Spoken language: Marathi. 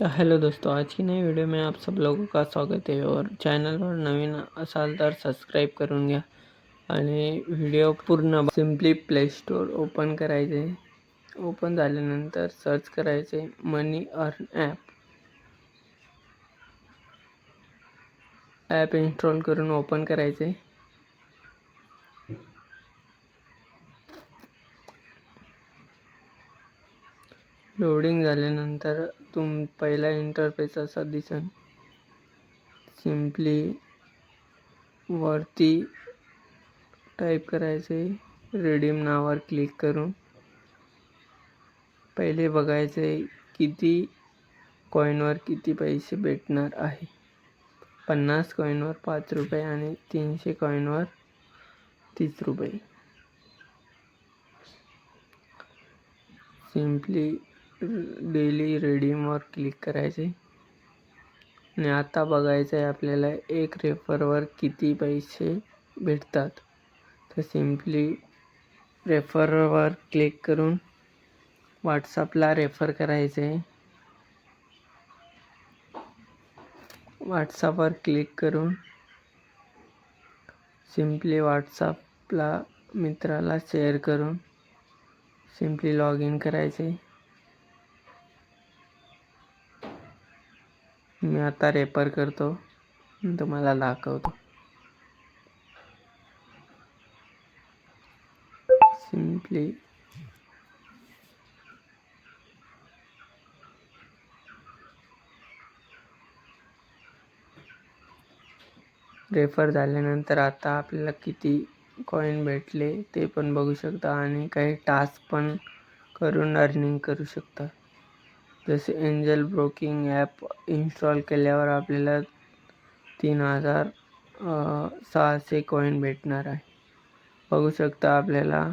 तो हेलो दोस्तों, आज की नई वीडियो में आप सब लोगों का स्वागत है। और चॅनलवर नवीन असाल तर सबस्क्राईब करून घ्या आणि व्हिडिओ पूर्ण सिम्पली प्ले स्टोर ओपन करायचे। ओपन झाल्यानंतर सर्च करायचे मनी अर्न ॲप इन्स्टॉल करून ओपन करायचे। लोडिंग झाल्यानंतर पहिला इंटरफेस असा दिसेल। सिम्पली वरती टाइप करायचे, रिडीम नावावर क्लिक करून पहिले बघायचे किती कॉइनवर किती पैसे भेटणार आहे। 50 कॉइनवर 5 रुपये आणि 300 कॉइनवर 30 रुपये। सिम्पली डेली रिडीमवर क्लिक करायचे आणि आता बघायचं आहे आपल्याला एक रेफरवर किती पैसे भेटतात। तर सिम्पली रेफरवर क्लिक करून व्हॉट्सअपला रेफर करायचे। व्हॉट्सअपवर क्लिक करून सिम्पली व्हॉट्सअपला मित्राला शेअर करून सिम्पली लॉग इन करायचे। मी आता रेफर करतो, तुम्हाला दाखवतो। सिम्पली रेफर झाल्यानंतर आता आपल्याला किती कॉइन भेटले ते पण बघू शकता आणि काही टास्क पण करून अर्निंग करू शकता। जसे एंजल ब्रोकिंग ॲप इन्स्टॉल केल्यावर आपल्याला 3600 कॉइन भेटणार आहे। बघू शकता आपल्याला